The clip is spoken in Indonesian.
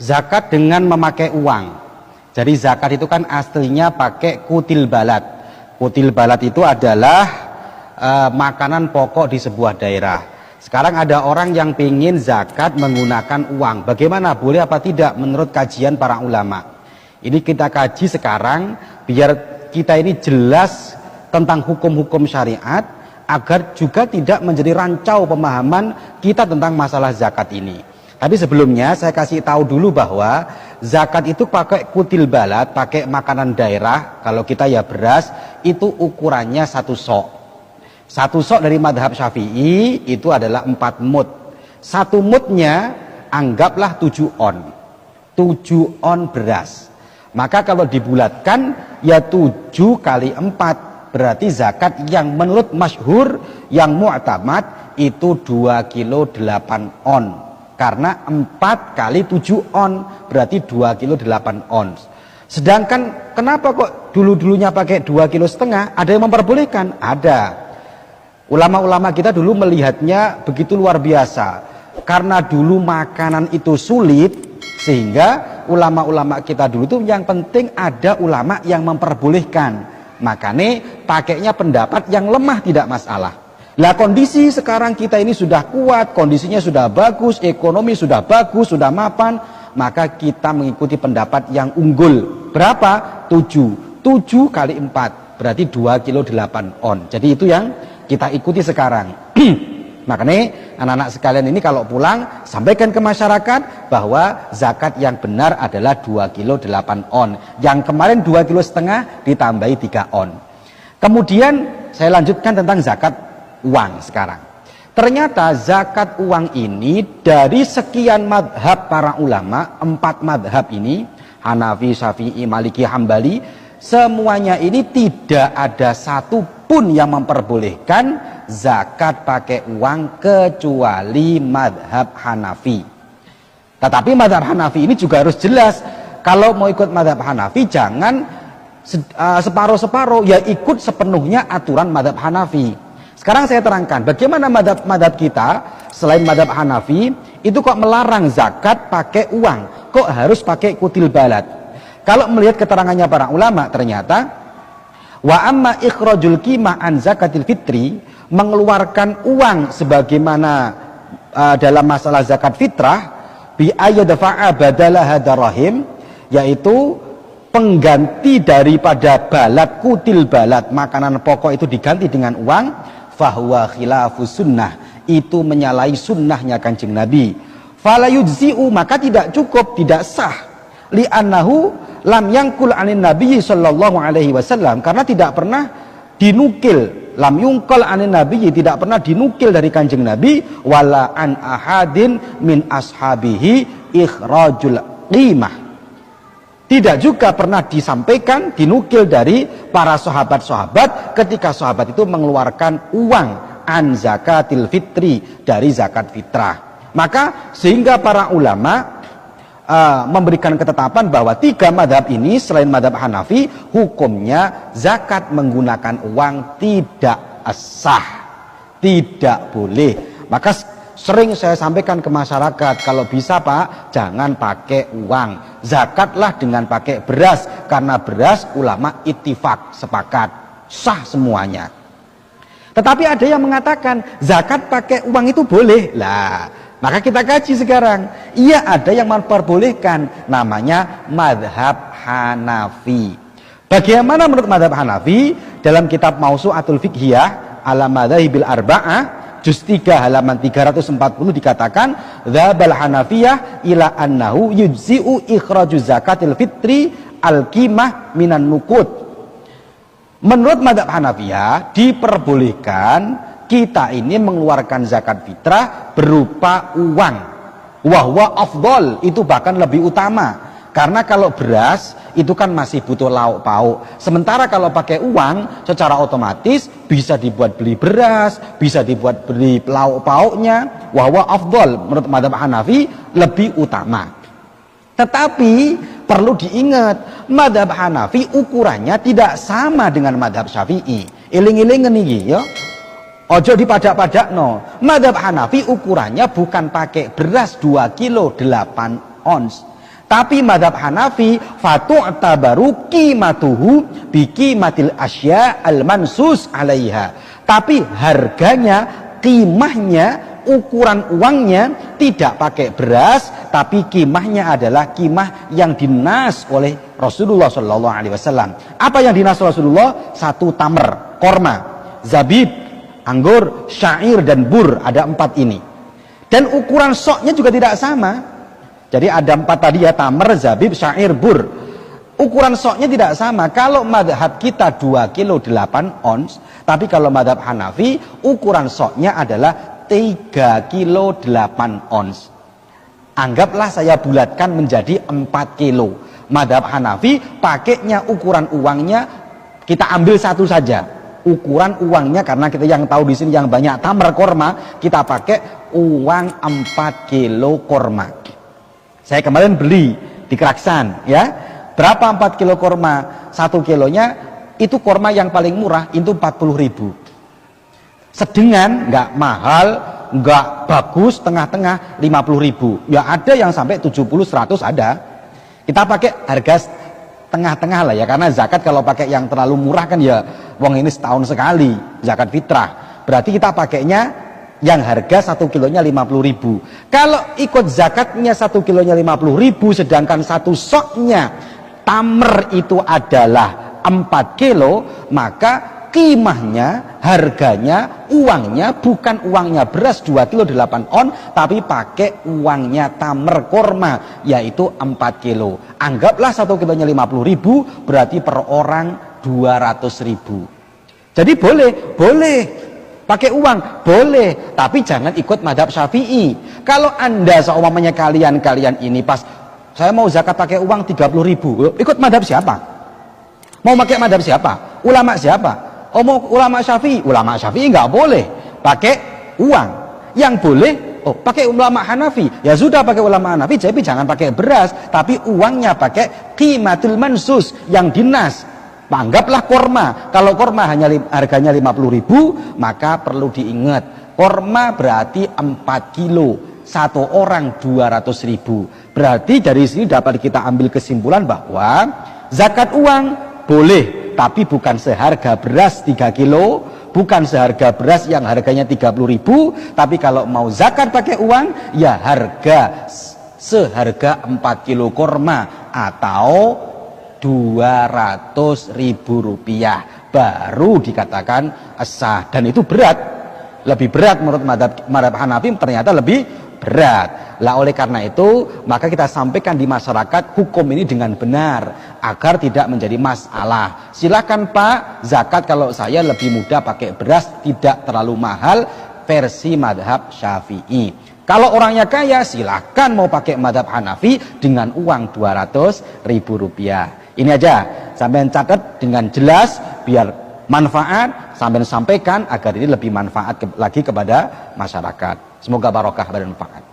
zakat dengan memakai uang. Jadi zakat itu kan aslinya pakai kutil balad. Kutil balad itu adalah makanan pokok di sebuah daerah. Sekarang ada orang yang ingin zakat menggunakan uang. Bagaimana? Boleh apa tidak menurut kajian para ulama? Ini kita kaji sekarang biar kita ini jelas tentang hukum-hukum syariat, agar juga tidak menjadi rancau pemahaman kita tentang masalah zakat ini. Tapi sebelumnya saya kasih tahu dulu bahwa zakat itu pakai kutil balad, pakai makanan daerah. Kalau kita ya beras, itu ukurannya 1 sok. 1 sok dari madhab Syafi'i itu adalah 4 mud. 1 mudnya anggaplah 7 on. 7 on beras. Maka kalau dibulatkan ya 7 kali 4. Berarti zakat yang menurut masyhur, yang mu'tamad itu 2 kilo 8 on. Karena 4 kali 7 on berarti 2 kilo 8 ons. Sedangkan kenapa kok dulu-dulunya pakai 2 kilo setengah? Ada yang memperbolehkan? Ada. Ulama-ulama kita dulu melihatnya begitu luar biasa. Karena dulu makanan itu sulit, sehingga ulama-ulama kita dulu itu yang penting ada ulama yang memperbolehkan. Makanya pakainya pendapat yang lemah tidak masalah. Lah kondisi sekarang kita ini sudah kuat, kondisinya sudah bagus, ekonomi sudah bagus, sudah mapan, maka kita mengikuti pendapat yang unggul. Berapa? 7. 7 kali 4 berarti 2 kilo 8 on. Jadi itu yang kita ikuti sekarang. Makanya anak-anak sekalian ini kalau pulang sampaikan ke masyarakat bahwa zakat yang benar adalah 2 kilo 8 on. Yang kemarin 2 kilo setengah ditambahi 3 on. Kemudian saya lanjutkan tentang zakat uang sekarang. Ternyata zakat uang ini dari sekian madhab para ulama, 4 madhab ini, Hanafi, Syafi'i, Maliki, Hambali, semuanya ini tidak ada satu pun yang memperbolehkan zakat pakai uang kecuali madhab Hanafi. Tetapi madhab Hanafi ini juga harus jelas. Kalau mau ikut madhab Hanafi jangan separuh-separuh, ya ikut sepenuhnya aturan madhab Hanafi. Sekarang saya terangkan bagaimana madhab kita selain madhab Hanafi itu kok melarang zakat pakai uang, kok harus pakai kutil balad. Kalau melihat keterangannya para ulama, ternyata wa amma ikhrajul qimah an zakatil fitri, mengeluarkan uang sebagaimana dalam masalah zakat fitrah, bi ayyadfa'a badalaha darahim, yaitu pengganti daripada balad, kutil balad, makanan pokok itu diganti dengan uang, fahuwa khilafus sunnah, itu menyalahi sunnahnya Kanjeng Nabi. Fala yujzi'u, maka tidak cukup, tidak sah. Li'annahu lam yangkul anin Nabi sallallahu alaihi wasallam, karena tidak pernah dinukil, lam yungkal anin Nabi, tidak pernah dinukil dari Kanjeng Nabi, wala an ahadin min ashabihi ikhrajul qimah, tidak juga pernah disampaikan, dinukil dari para sahabat-sahabat ketika sahabat itu mengeluarkan uang an zakatil fitri, dari zakat fitrah. Maka sehingga para ulama memberikan ketetapan bahwa 3 madhab ini selain madhab Hanafi, hukumnya zakat menggunakan uang tidak sah, tidak boleh. Maka sering saya sampaikan ke masyarakat, kalau bisa Pak, jangan pakai uang, zakatlah dengan pakai beras, karena beras ulama ittifaq, sepakat, sah semuanya. Tetapi ada yang mengatakan zakat pakai uang itu boleh. Lah, maka kita kaji sekarang. Iya, ada yang memperbolehkan, namanya madhab Hanafi. Bagaimana menurut madhab Hanafi? Dalam kitab Mausu'atul Fiqhiyah ala madhahibil arba'ah, juz 3 halaman 340 dikatakan, dzabal Hanafiyah ila annahu yujzi'u ikhraju zakatil fitri al-qimah minan nuqud. Menurut madhab Hanafiyah diperbolehkan kita ini mengeluarkan zakat fitrah berupa uang. Wahwa afdol, itu bahkan lebih utama. Karena kalau beras itu kan masih butuh lauk pauk. Sementara kalau pakai uang secara otomatis bisa dibuat beli beras, bisa dibuat beli lauk pauknya. Wahwa afdol, menurut madhab Hanafi lebih utama. Tetapi perlu diingat, madhab Hanafi ukurannya tidak sama dengan madhab Syafi'i. Iling-ilingen iki ya. Ojo dipadak-padak no. Madhab Hanafi ukurannya bukan pakai beras 2 kilo 8 ons. Tapi madhab Hanafi fatu'tabaru qimatuhu biqimatil asya al-mansus alaiha. Tapi harganya, qimahnya, ukuran uangnya tidak pakai beras, tapi qimahnya adalah qimah yang dinas oleh Rasulullah Shallallahu Alaihi Wasallam. Apa yang dinas Rasulullah? 1 tamr, korma, zabib, anggur, syair dan bur, ada 4 ini. Dan ukuran soknya juga tidak sama. Jadi ada 4 tadi ya, tamr, zabib, syair, bur. Ukuran soknya tidak sama. Kalau madhab kita 2 kilo 8 ons, tapi kalau madhab Hanafi ukuran soknya adalah 3 kilo 8 ons. Anggaplah saya bulatkan menjadi 4 kilo. Madhab Hanafi pakainya ukuran uangnya kita ambil 1 saja. Ukuran uangnya, karena kita yang tahu di sini yang banyak tamr korma, kita pakai uang 4 kilo korma. Saya kemarin beli di Keraksan ya. Berapa 4 kilo korma? 1 kilonya itu korma yang paling murah itu 40.000. Sedengan, nggak mahal, nggak bagus, tengah-tengah 50.000. Ya ada yang sampai 70-100 ada. Kita pakai harga tengah-tengah lah ya, karena zakat kalau pakai yang terlalu murah kan ya wong ini setahun sekali zakat fitrah. Berarti kita pakainya yang harga 1 kilonya 50.000. Kalau ikut zakatnya 1 kilonya 50.000, sedangkan 1 soknya tamr itu adalah 4 kilo, maka qimahnya, harganya, uangnya bukan uangnya beras 2 kilo 8 on, tapi pakai uangnya tamr korma, yaitu 4 kilo. Anggaplah 1 kilonya 50.000, berarti per orang 200.000. Jadi boleh pakai uang, boleh, tapi jangan ikut madhab Syafi'i. Kalau anda seumpamanya kalian ini pas saya mau zakat pakai uang 30.000, ikut madhab siapa? Mau pakai madhab siapa? Ulama siapa? Oh mau ulama Syafi'i? Ulama Syafi'i nggak boleh pakai uang. Yang boleh, oh pakai ulama Hanafi. Ya sudah pakai ulama Hanafi, tapi jangan pakai beras, tapi uangnya pakai qimatul mansus yang dinas. Anggaplah korma. Kalau korma hanya harganya 50.000, maka perlu diingat, korma berarti 4 kilo, 1 orang 200.000. Berarti dari sini dapat kita ambil kesimpulan bahwa zakat uang boleh, tapi bukan seharga beras 3 kilo, bukan seharga beras yang harganya 30.000, tapi kalau mau zakat pakai uang, ya harga seharga 4 kilo korma atau 200.000 rupiah baru dikatakan sah. Dan itu berat, lebih berat menurut madhab Hanafi, ternyata lebih berat. Lah oleh karena itu maka kita sampaikan di masyarakat hukum ini dengan benar agar tidak menjadi masalah. Silakan Pak, zakat kalau saya lebih mudah pakai beras, tidak terlalu mahal, versi madhab Syafi'i. Kalau orangnya kaya, silakan mau pakai madhab Hanafi dengan uang 200.000 rupiah. Ini aja, sampai catat dengan jelas biar manfaat, sampai sampaikan agar ini lebih manfaat lagi kepada masyarakat. Semoga barokah dan manfaat.